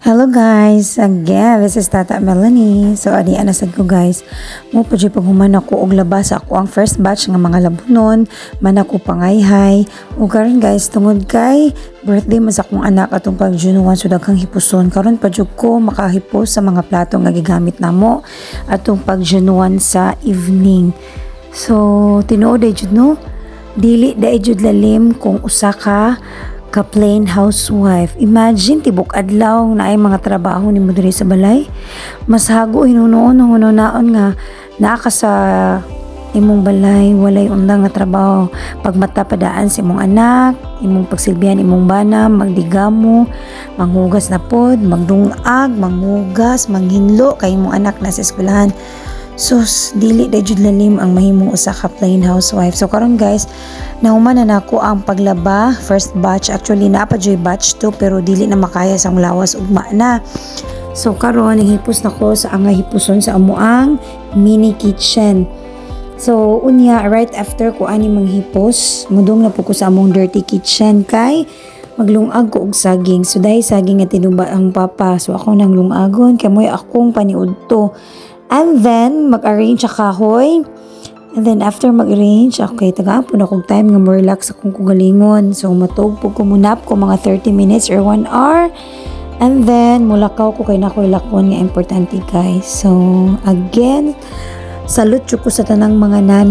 Hello guys, again, this is Tata Melanie. So, adi anasad ko guys, mo pa dyan paghuman ako og labas ako ang first batch ng mga labunon, man ako pangayhay. O karon guys, tungod kay birthday mas akong anak atong pagjunuan so daghang hipuson. Karon pa dyan ko makahipos sa mga plato nga gigamit namo atong pagjunuan sa evening. So, tinuod ay jud no, dili dai jud lalim kung usa ka plain housewife. Imagine tibok adlaw na ay mga trabaho ni mo diri sa balay. Mas hago hinunoon hununaon nga naa ka sa imong balay walay undang nga trabaho. Pagmata padaan sa imong anak, imong pagsilbihan imong bana, magdigamo, manghugas na pod, magdungag, manghugas, manghinlo kay imong anak na sa eskwelahan. Sus, dili da jud lalim ang mahimong usa ka plain housewife. So karon guys, nahuman na nako ang paglaba, first batch. Actually naa pa joy batch 2 pero dili na makaya sang lawas ugma na. So karon hipos nako sa angay hipuson sa amuang mini kitchen. So unya right after ko ani manghipos, mudong na po ko sa among dirty kitchen kay maglungag ko og saging. So dahil saging nga tinuba ang papa, so ako nang lungagon kay moy akong paniudto. And then, mag-arrange sa kahoy. And then, after mag-arrange, okay, tagaan po na kong time nga mo-relax akong kugalingon. So, matog po ko munap ko mga 30 minutes or 1 hour. And then, mulakaw ko kay nakoy lakon nga importante guys. So, again, salute ko sa tanang mga nan